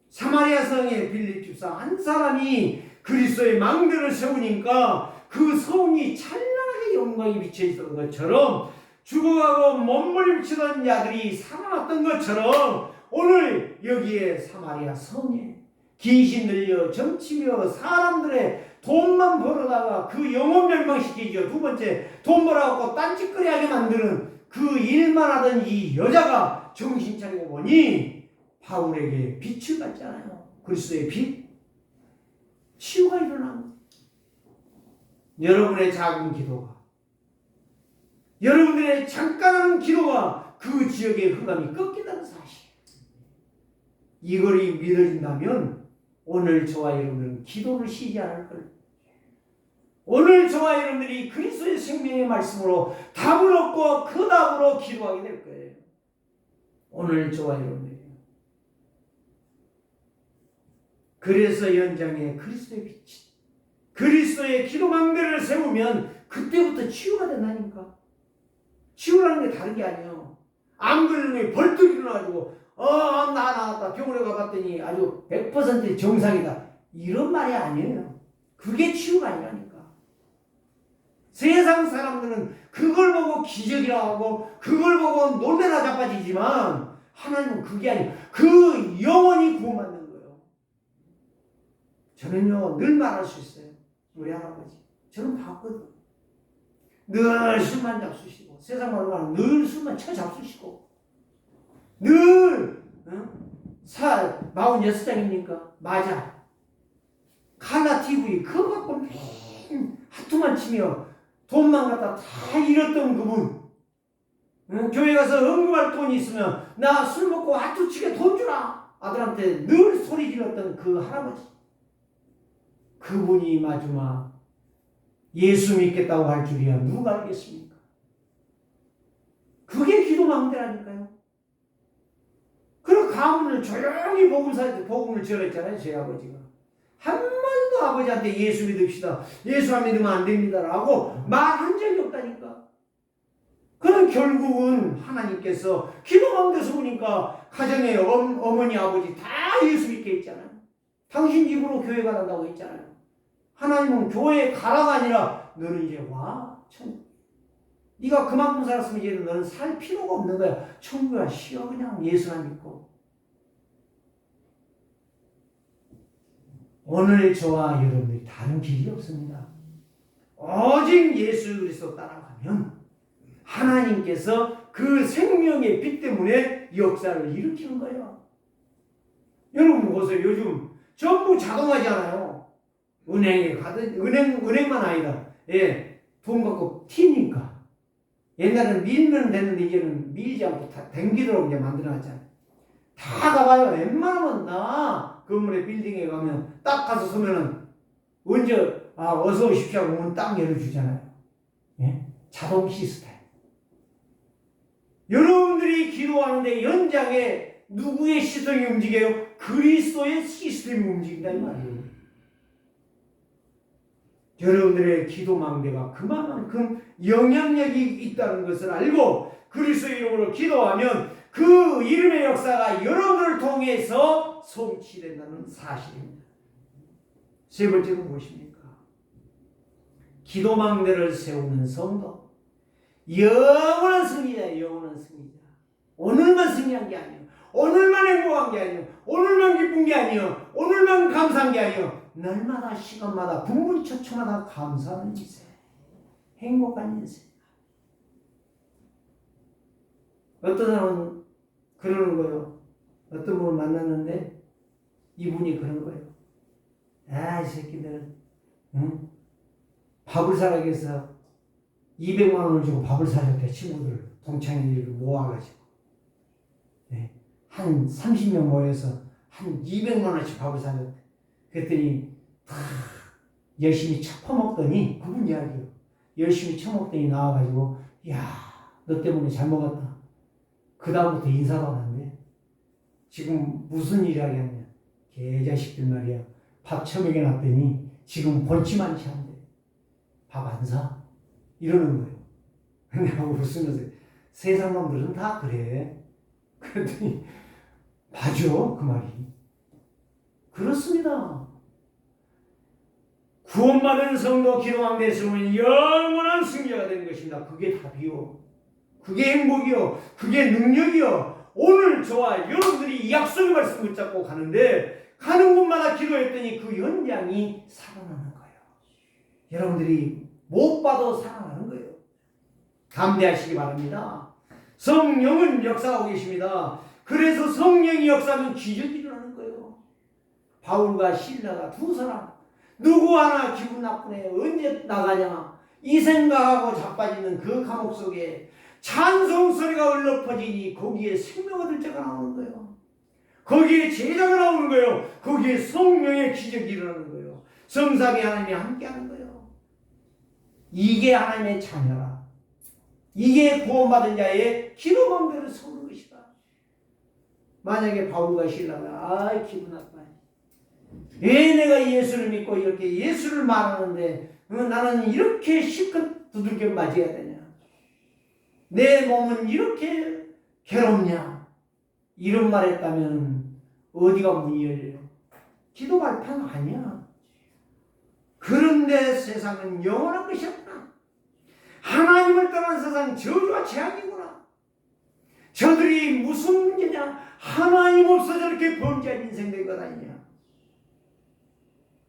사마리아 성의 빌립 집사 한 사람이 그리스도의 망대를 세우니까 그 성이 찬란하게 영광이 비쳐 있었던 것처럼, 죽어가고 몸부림치던 자들이 살아났던 것처럼, 오늘 여기에 사마리아 성에 귀신 들려 점치며 사람들의 돈만 벌어다가 그 영혼 멸망시키죠. 두 번째, 돈 벌어갖고 딴짓거리하게 만드는 그 일만 하던 이 여자가 정신 차리고 보니 바울에게 빛을 받잖아요. 그리스도의 빛. 치유가 일어납니다. 여러분의 작은 기도가, 여러분들의 잠깐 하는 기도가 그 지역의 흑암이 꺾인다는 사실. 이걸 믿어진다면 오늘 저와 여러분들은 기도를 쉬지 않을 거예요. 오늘 저와 여러분들이 그리스도의 생명의 말씀으로 답을 얻고 그 답으로 기도하게 될 거예요. 오늘 저와 여러분들이. 그래서 연장에 그리스도의 빛, 그리스도의 기도망대를 세우면 그때부터 치유가 된다니까. 치유라는 게 다른 게 아니에요. 안 그러면 벌떡 일어나가지고 나 나왔다, 병원에 가봤더니 아주 100% 정상이다, 이런 말이 아니에요. 그게 치유가 아니라니까. 세상 사람들은 그걸 보고 기적이라고 하고 그걸 보고 놀래나 자빠지지만, 하나님은 그게 아니에요. 그 영혼이 구원받는 거예요. 저는요, 늘 말할 수 있어요. 우리 할아버지, 저는 봤거든. 늘 술만 잡수시고, 세상 말로 하면 늘 술만 쳐잡수시고, 늘 46장입니까? 맞아. 칼라 TV 그거 갖고 맨 하트만 치며 돈만 갖다 다 잃었던 그분. 교회 가서 헌금할 돈이 있으면 나 술 먹고 하트 치게 돈 주라 아들한테 늘 소리 질렀던 그 할아버지. 그분이 마지막 예수 믿겠다고 할 줄이야 누가 알겠습니까? 그게 기도망대라니까요. 그리고 가문을 조용히 복음을 전했잖아요. 제 아버지가 한번도 아버지한테 예수 믿읍시다, 예수 안 믿으면 안 됩니다라고 말한 적이 없다니까. 그럼 결국은 하나님께서 기도망대에서 보니까 가정에 어머니 아버지 다 예수 믿게 했잖아요. 당신 입으로 교회 가란다고 했잖아요. 하나님은 교회에 가라가 아니라 너는 이제 와 천국, 네가 그만큼 살았으면 이제 너는 살 필요가 없는 거야. 천국에 쉬어 그냥 예수만 믿고. 오늘 저와 여러분들이 다른 길이 없습니다. 오직 예수 그리스도 따라가면 하나님께서 그 생명의 빛 때문에 역사를 일으키는 거예요. 여러분 보세요. 요즘 전부 자동화잖아요. 은행에 가든 은행만 아니라 돈 갖고 튀니까. 옛날에는 밀면 됐는데 이제는 밀지 않고 다 댕기도록 이제 만들어놨잖아요. 다 가봐요. 웬만하면 나 건물에 빌딩에 가면 딱 가서 서면은 언제 어서 오십시오 하고 문 딱 열어주잖아요. 자동 시스템. 여러분들이 기도하는데 연장에 누구의 시스템이 움직여요? 그리스도의 시스템이 움직인다 이 말이에요. 여러분들의 기도망대가 그만큼 영향력이 있다는 것을 알고 그리스도의 이름으로 기도하면 그 이름의 역사가 여러분을 통해서 성취된다는 사실입니다. 세 번째는 무엇입니까? 기도망대를 세우는 성도, 영원한 승리자, 영원한 승리자. 오늘만 승리한 게 아니에요. 오늘만 행복한 게 아니요, 오늘만 기쁜 게 아니요, 오늘만 감사한 게 아니요, 날마다 시간마다 분분초초마다 감사하는 인생, 행복한 인생. 어떤 사람은 그러는 거예요. 어떤 분을 만났는데 이분이 그런 거예요. 아, 이 새끼들, 응? 밥을 사라고 해서 200만 원을 주고 밥을 사줬대. 친구들 동창회를 모아가지고, 네. 한 30명 모여서 한 200만 원씩 밥을 사줬대. 그랬더니 다 열심히 처먹더니, 그분 이야기요. 열심히 처먹더니 나와가지고, 야, 너 때문에 잘 먹었다. 그 다음부터 인사도 안 한대. 지금 무슨 일 하겠냐. 개자식들 말이야. 밥 처먹여 놨더니 지금 본치만 한대. 밥 안 사. 이러는 거예요. 내가 웃으면서 세상 놈들은 다 그래. 그랬더니 맞아, 그 말이. 그렇습니다. 구원받은 성도 기도왕 됐으면 영원한 승리가 되는 것입니다. 그게 답이요. 그게 행복이요. 그게 능력이요. 오늘 저와 여러분들이 이 약속의 말씀 붙잡고 가는데, 가는 곳마다 기도했더니 그 연장이 살아나는 거예요. 여러분들이 못 봐도 살아나는 거예요. 감대하시기 바랍니다. 성령은 역사하고 계십니다. 그래서 성령이 역사하면 기적이 일어나는 거예요. 바울과 실라가 두 사람, 누구 하나 기분 나쁘네, 언제 나가냐, 이 생각하고 자빠지는 그 감옥 속에 찬송 소리가 흘러 퍼지니 거기에 생명의 들자가 나오는 거예요. 거기에 제자가 나오는 거예요. 거기에 성령의 기적이 일어나는 거예요. 성삼위 하나님이 함께하는 거예요. 이게 하나님의 자녀라. 이게 구원받은 자의 기도 방법을 세우는 것이다. 만약에 바울과 실라가 기분 나빠, 왜 내가 예수를 믿고 이렇게 예수를 말하는데 나는 이렇게 실컷 두들겨 맞아야 되냐, 내 몸은 이렇게 괴롭냐, 이런 말 했다면 어디가 문이 열려요? 기도 발판 아니야. 그런데 세상은 영원한 것이 없구나. 하나님을 떠난 세상 저주와 재앙이구나. 저들이 무슨 문제냐, 하나님 없어 저렇게 범죄한 인생 된 것 아니냐.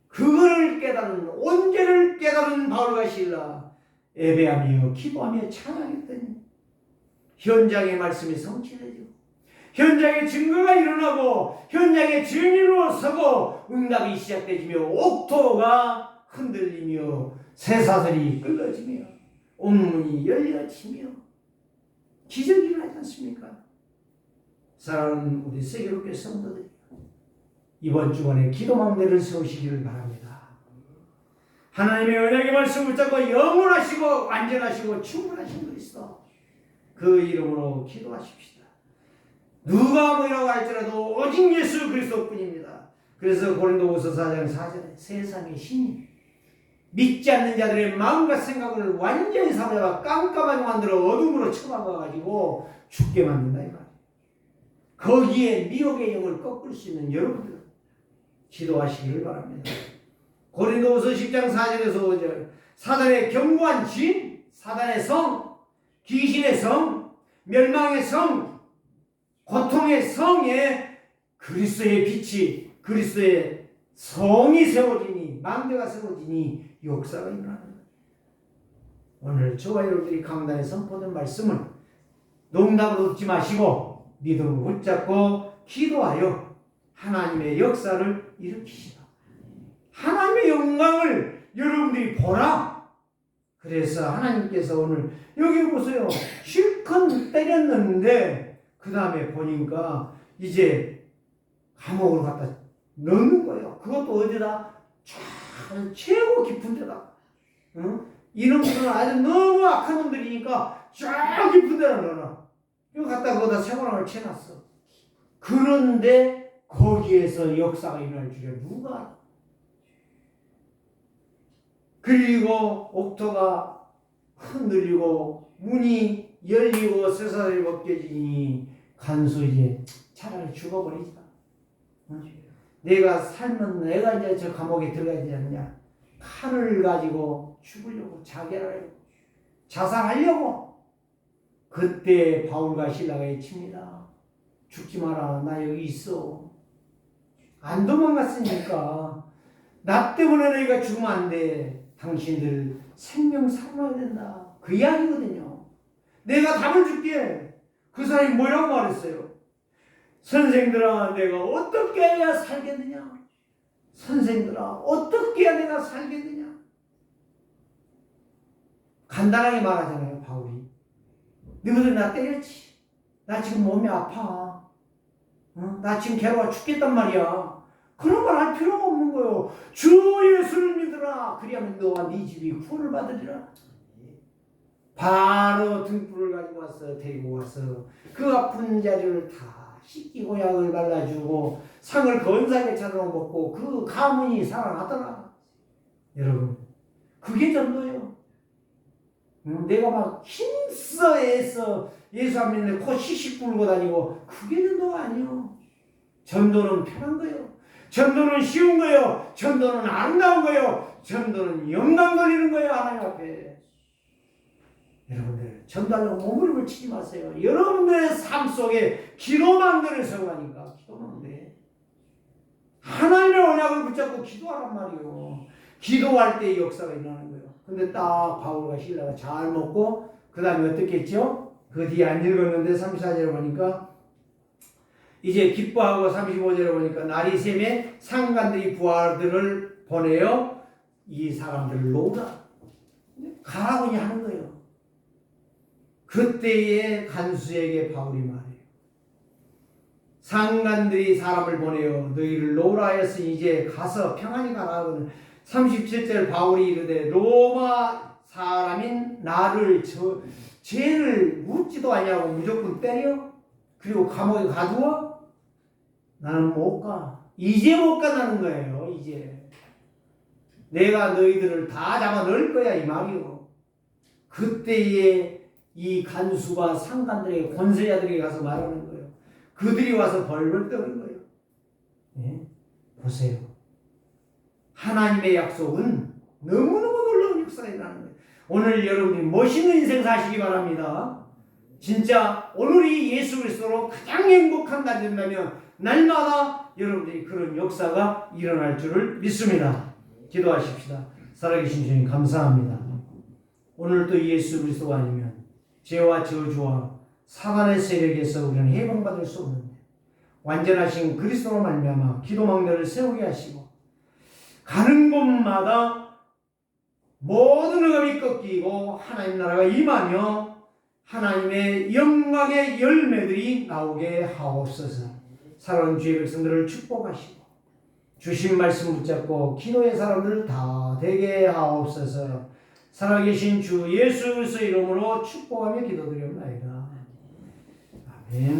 그걸 깨달은, 온죄를 깨달은 바울과 실라, 예배하며 기도하며 찬양했더니 현장의 말씀이 성취되죠. 현장의 증거가 일어나고 현장의 증인으로 서고 응답이 시작되지며 옥토가 흔들리며 쇠사슬이 끌어지며 옥문이 열려지며 기적이 일어나지 않습니까? 사랑하는 우리 세계롭게 성도들이 이번 주간에 기도망대를 세우시기를 바랍니다. 하나님의 언약의 말씀을 붙잡고 영원하시고 완전하시고 충분하신 그리스도, 그 이름으로 기도하십시다. 누가 뭐라고 할지라도 오직 예수 그리스도뿐입니다. 그래서 고린도후서 4장 4절에 세상의 신이 믿지 않는 자들의 마음과 생각을 완전히 사로잡아 깜깜하게 만들어 어둠으로 처박아가지고 죽게 만든다 이 말이에요. 거기에 미혹의 영을 꺾을 수 있는 여러분들 기도하시기를 바랍니다. 고린도후서 10장 4절에서 5절, 사단의 견고한 진, 사단의 성, 귀신의 성, 멸망의 성, 고통의 성에 그리스도의 빛이, 그리스도의 성이 세워지니, 망대가 세워지니 역사가 일어나는 거예요. 오늘 저와 여러분들이 강단에 선포된 말씀을 농담으로 듣지 마시고 믿음으로 붙잡고 기도하여 하나님의 역사를 일으키시라. 하나님의 영광을 여러분들이 보라. 그래서 하나님께서 오늘 여기 보세요. 실컷 때렸는데 그 다음에 보니까 이제 감옥으로 갖다 넣는 거예요. 그것도 어디다? 최고 깊은 데다. 응? 이놈들은 아주 너무 악한 놈들이니까 쫙 깊은 데다 넣어놔. 이거 갖다 거기다 세모랑을 채놨어. 그런데 거기에서 역사가 일어날 줄이야 누가 알아? 그리고 옥토가 흔들리고 문이 열리고 쇠사슬이 벗겨지니 간수 이제 차라리 죽어버리자. 내가 살면 내가 이제 저 감옥에 들어가야 되지 않냐. 칼을 가지고 죽으려고 자결하려고 자살하려고. 그때 바울과 실라가 외칩니다. 죽지 마라. 나 여기 있어. 안 도망갔으니까. 나 때문에 너희가 죽으면 안 돼. 당신들 생명 살아야 된다. 그 이야기거든요. 내가 답을 줄게. 그 사람이 뭐라고 말했어요? 선생들아, 내가 어떻게 해야 살겠느냐? 선생들아, 어떻게 해야 내가 살겠느냐? 간단하게 말하잖아요, 바울이. 너희들 나 때렸지. 나 지금 몸이 아파. 나 지금 괴로워 죽겠단 말이야. 그런 말 할 필요가 없는 거예요. 주 예수를 믿으라. 그리하면 너와 네 집이 구원을 받으리라. 바로 등불을 가지고 와서 데리고 와서 그 아픈 자리를 다 씻기고 약을 발라주고 상을 건사하게 차려 먹고 그 가문이 살아나더라. 여러분, 그게 전도예요. 내가 막 힘써 애써 예수 안 믿는데 코 씩씩 굴고 다니고 그게 전도가 아니에요. 전도는 편한 거예요. 전도는 쉬운 거예요. 전도는 아름다운 거예요. 전도는 영광 돌리는 거예요. 하나님 앞에. 여러분들 전도하려고 몸부림을 치지 마세요. 여러분들의 삶 속에 기도망대를 세우라니까. 기도망대. 하나님의 언약을 붙잡고 기도하란 말이에요. 기도할 때 역사가 일어나는 거예요. 근데 딱 바울과 실라가 잘 먹고 그 다음에 어떻게 했죠? 그 뒤에 안 읽었는데 34절에 보니까 이제 기뻐하고 35절에 보니까 날이 새매 상관들이 부하들을 보내어 이 사람들을 놓으라. 가라고 하는 거예요. 그때에 간수에게 바울이 말해요. 상관들이 사람을 보내어 너희를 놓으라 하였으니 이제 가서 평안히 가라 하거든. 37절 바울이 이르되 로마 사람인 나를 죄를 묻지도 아니하고 무조건 때려? 그리고 감옥에 가두어? 나는 못 가. 이제 못 가는 거예요. 이제 내가 너희들을 다 잡아 넣을 거야 이 말이요. 그때에 이 간수가 상관들에게 권세자들에게 가서 말하는 거예요. 그들이 와서 벌벌 떠는 거예요. 네? 보세요. 하나님의 약속은 너무너무 놀라운 역사가 일어나는 거예요. 오늘 여러분이 멋있는 인생 사시기 바랍니다. 진짜 오늘이 예수 그리스도로 가장 행복한 날이 된다면 날마다 여러분들이 그런 역사가 일어날 줄을 믿습니다. 기도하십시다. 살아계신 주님 감사합니다. 오늘도 예수 그리스도가 아니면 죄와 저주와 사단의 세력에서 우리는 해방받을 수 없는데 완전하신 그리스도로 말미암아 기도망대를 세우게 하시고 가는 곳마다 모든 억압이 꺾이고 하나님 나라가 임하며 하나님의 영광의 열매들이 나오게 하옵소서. 살아온 주의 백성들을 축복하시고 주신 말씀 붙잡고 기도의 사람들을 다 되게 하옵소서. 살아계신 주 예수 그리스도의 이름으로 축복하며 기도드리옵나이다. 아멘.